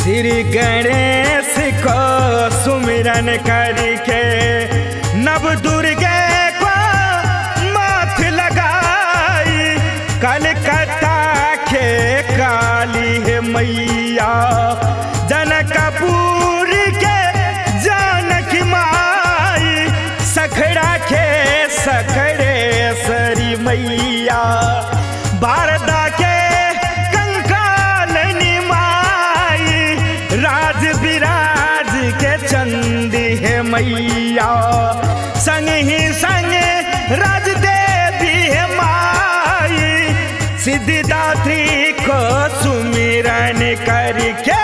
श्री गणेश को सुमिरन करके नव दुर्गे को माथ लगाई। कलकत्ता के काली है मैया जनकपुर के जानकी माई। सखड़ा के सखड़ेश्वरी मैया भारदा के कंकालनी माई। राज विराज के चंदी है मैया संग ही संग राज देवी है माई। सिद्धिदात्री को सुमिरन करके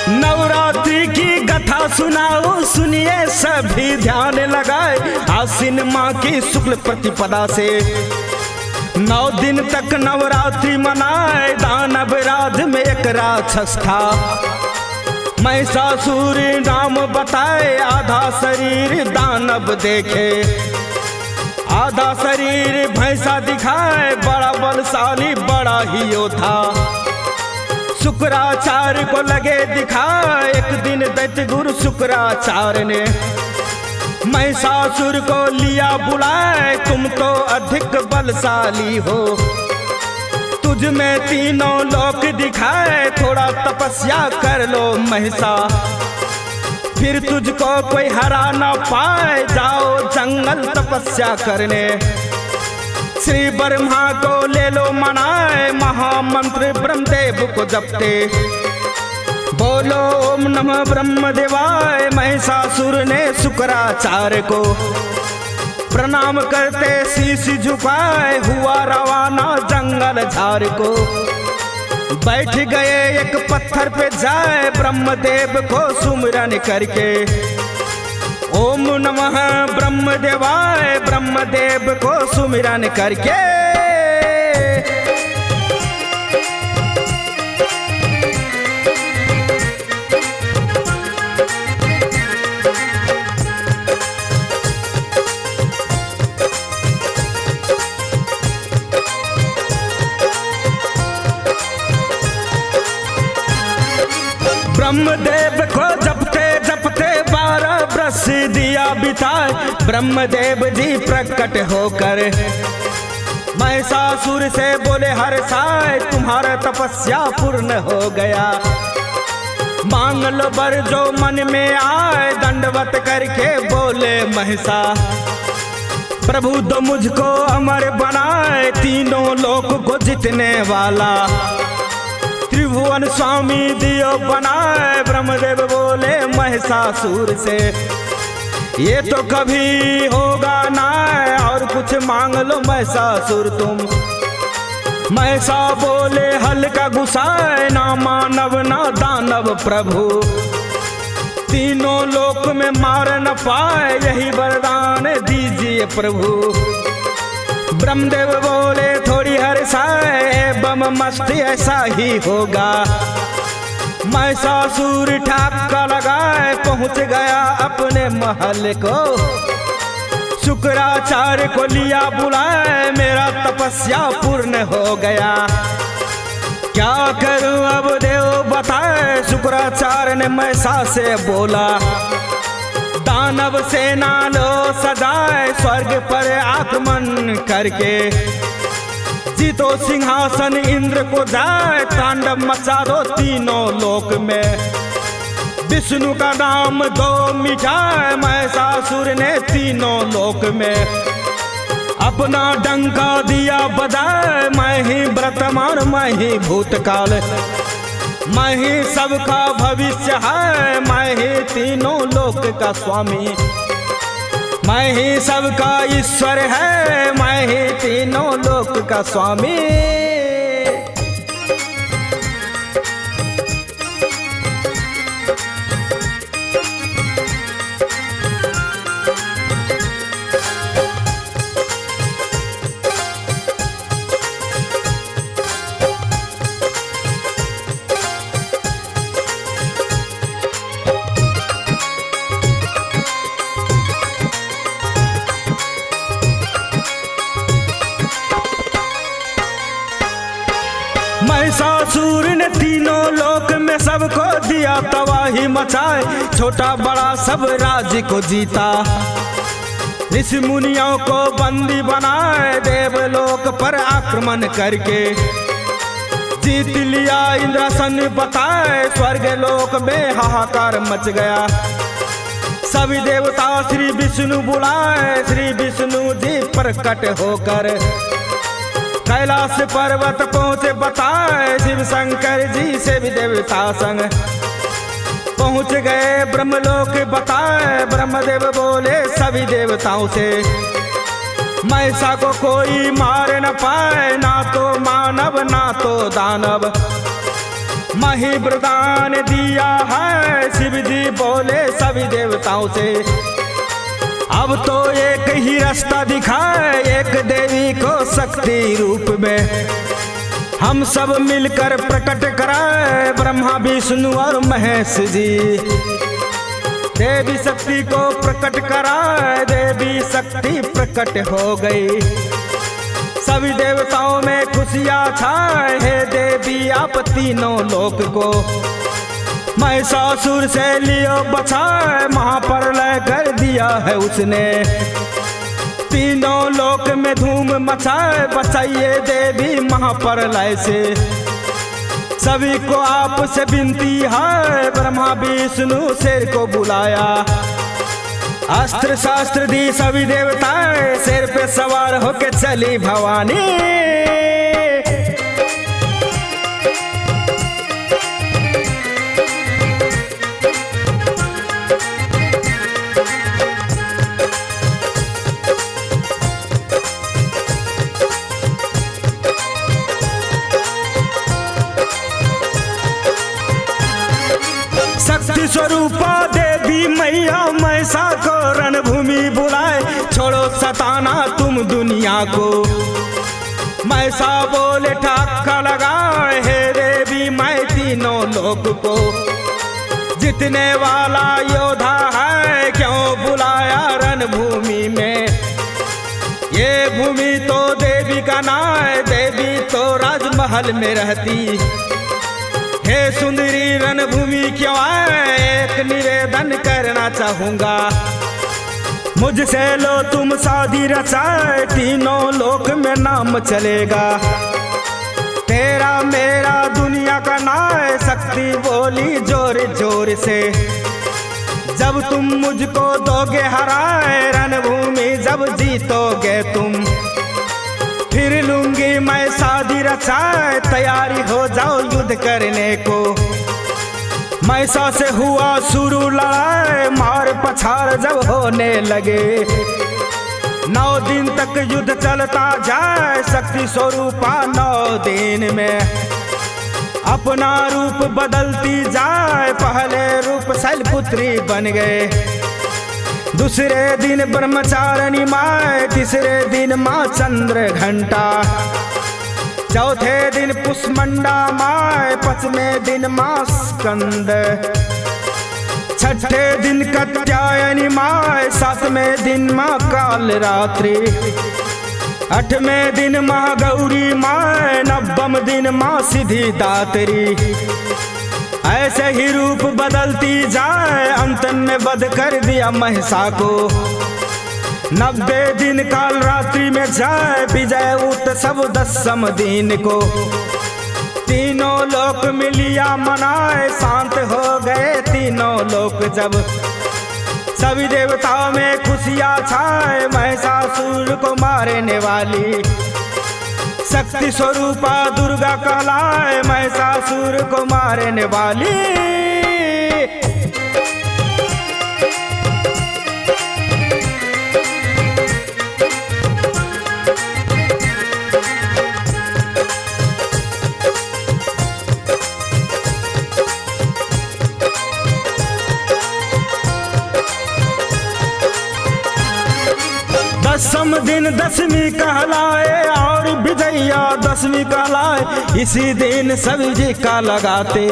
नवरात्रि की कथा सुनाओ सुनिए सभी ध्यान लगाए। आश्विन माह की शुक्ल प्रतिपदा से 9 दिन तक नवरात्रि मनाए। दानव राज में एक राक्षस था महिषासुर नाम बताए। आधा शरीर दानव देखे आधा शरीर भैंसा दिखाए। बड़ा बलशाली बड़ा ही योद्धा शुक्राचार्य को लगे दिखाए। एक दिन दैत्य गुरु शुक्राचार्य ने महिषासुर को लिया बुलाए। तुम तो अधिक बलशाली हो तुझ में तीनों लोक दिखाए। थोड़ा तपस्या कर लो महिषा फिर तुझको कोई हरा ना पाए। जाओ जंगल तपस्या करने श्री ब्रह्मा को ले लो मनाए। महामंत्र ब्रह्मदेव को जपते बोलो ओम नमः ब्रह्मदेवाय। महिषासुर ने शुक्राचार्य को प्रणाम करते शीश झुकाए। हुआ रवाना जंगल झाड़ को बैठ गए एक पत्थर पे जाए। ब्रह्मदेव को सुमिरन करके ओम नमः ब्रह्मदेवाय। ब्रह्मदेव को सुमिरन करके ब्रह्मदेव को जपते जपते 12 बरस दिया बिताए। ब्रह्मदेव जी प्रकट होकर महिषासुर से बोले हर साय तुम्हारा तपस्या पूर्ण हो गया। मांग लो वर जो मन में आए। दंडवत करके बोले महिषा प्रभु तो मुझको अमर बनाए। तीनों लोक को जीतने वाला त्रिभुवन स्वामी दियो बनाए। ब्रह्मदेव बोले महिषासुर से ये तो कभी होगा ना और कुछ मांग लो महिषासुर तुम। महिषा बोले हल्का गुस्साए ना मानव ना दानव प्रभु तीनों लोक में मार न पाए। यही वरदान दीजिए प्रभु। ब्रह्मदेव बोले थोड़ी हर्षाए बम मस्ती ऐसा ही होगा। महिषासुर ठाक्का लगाए पहुंच गया अपने महल को। शुक्राचार्य को लिया बुलाए मेरा तपस्या पूर्ण हो गया। क्या करूं अब देव बताए। शुक्राचार्य ने महिषा से बोला दानव सेना लो सजाए। स्वर्ग पर आगमन करके जीतो सिंहासन इंद्र को जाए। तांडव मचा दो तीनों लोक में विष्णु का नाम दो मिटाए। महिषासुर ने तीनों लोक में अपना डंका दिया बजाए। मैं ही वर्तमान मैं ही भूतकाल मैं ही सबका भविष्य है। मैं ही तीनों लोक का स्वामी मैं ही सबका ईश्वर है। मैं ही तीनों लोक का स्वामी। महिषासुर ने तीनों लोक में सबको दिया तबाही मचाए, छोटा बड़ा सब राज्य को जीता। ऋषि मुनियों को बंदी बनाए, देवलोक पर आक्रमण करके जीत लिया इंद्रासन बताए। स्वर्ग लोक में हाहाकार मच गया, सभी देवता श्री विष्णु बुलाए। श्री विष्णु जी प्रकट होकर कैलाश पर्वत पहुँचे बताए। शिव शंकर जी से भी देवता संग पहुँच गए ब्रह्मलोक बताए। ब्रह्मदेव बोले सभी देवताओं से, महिषा को कोई मार न पाए, ना तो मानव ना तो दानव, मही वरदान दिया है। शिव जी बोले सभी देवताओं से, अब तो एक ही रास्ता दिखाए, एक देवी को शक्ति रूप में हम सब मिलकर प्रकट कराए। ब्रह्मा विष्णु और महेश जी देवी शक्ति को प्रकट कराए। देवी शक्ति प्रकट हो गई, सभी देवताओं में खुशियाँ छाए। हे देवी आप तीनों लोक को महिषासुर से लियो बचाए। महाप्रलय कर दिया है उसने, तीनों लोक में धूम मचाए। बचाइए देवी महाप्रलय से, सभी को आपसे विनती है। ब्रह्मा विष्णु शेर को बुलाया, अस्त्र शास्त्र दी सभी देवताएं। शेर पे सवार होके चली भवानी, शक्ति स्वरूपा देवी मैया महिषा को रणभूमि बुलाए। छोड़ो सताना तुम दुनिया को, महिषा बोले ठाका लगाए। हे देवी मैं तीनों लोक को जितने वाला योद्धा है, क्यों बुलाया रणभूमि में। ये भूमि तो देवी का नाम है, देवी तो राजमहल में रहती। हे सुंदरी रणभूमि क्यों आए, एक निवेदन करना चाहूंगा, मुझसे लो तुम शादी रचाए। तीनों लोक में नाम चलेगा, तेरा मेरा दुनिया का नाम है। शक्ति बोली जोर जोर से, जब तुम मुझको दोगे हराए, रणभूमि जब जीतोगे तुम, फिर लूंगी मैं शादी रचाए। तैयारी हो जाओ युद्ध करने को, महिषा से हुआ शुरू लड़ाई। मार पछाड़ जब होने लगे, 9 दिन तक युद्ध चलता जाए। शक्ति स्वरूपा 9 दिन में अपना रूप बदलती जाए। पहले रूप शैलपुत्री बन गए, दूसरे दिन ब्रह्मचारिणी माँ, तीसरे दिन माँ चंद्र घंटा, चौथे दिन पुष्मंडा माँ, 5वें दिन माँ स्कंद, छठे दिन कात्यायनी माँ, 7वें दिन माँ काल रात्रि, 8वें दिन माँ गौरी माँ, 9वें दिन माँ सिद्धिदात्री। ऐसे ही रूप बदलती जाए, अंत में वध कर दिया महिषा को। 90 दिन काल रात्रि में जाए, विजय उत्सव 10वें दिन को। तीनों लोक मिलिया मनाए, शांत हो गए तीनों लोक जब, सभी देवताओं में खुशियाँ छाए। महिषासुर को मारने वाली शक्ति स्वरूपा दुर्गा कहलाए, महिषासुर को मारने वाली। दसम दिन दशमी कहलाए और विजया दशमी कहलाए। इसी दिन सभी जी का लगाते,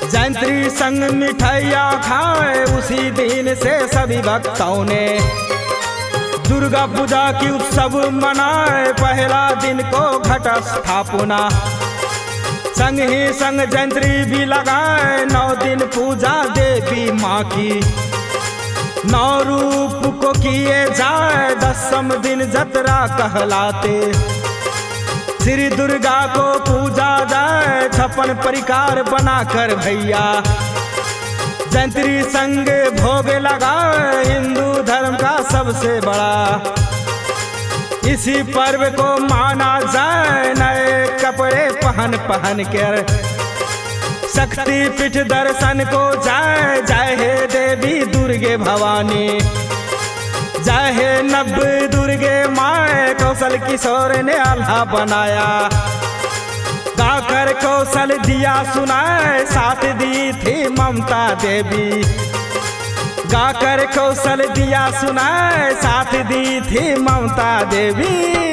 जयंती संग मिठाइया खाए। उसी दिन से सभी भक्तों ने दुर्गा पूजा की उत्सव मनाए। पहला दिन को घट स्थापना संग ही संग जंत्री भी लगाए 9 दिन पूजा देवी माँ की। 9 रूप को किए जाए 10वें दिन जतरा कहलाते। श्री दुर्गा को पूजा जाए 56 परिकार बनाकर भैया। जंत्री संग भोग लगाए हिंदू धर्म का सबसे बड़ा। इसी पर्व को माना जाए नए कपड़े पहन कर। शक्ति पीठ दर्शन को जाए जय हे देवी दुर्गे भवानी। जय हे नव दुर्गे माए कौशल किशोर ने आल्हा बनाया। गाकर कौशल दिया सुनाए साथ दी थी ममता देवी। गाकर कौशल दिया सुनाए साथ दी थी ममता देवी।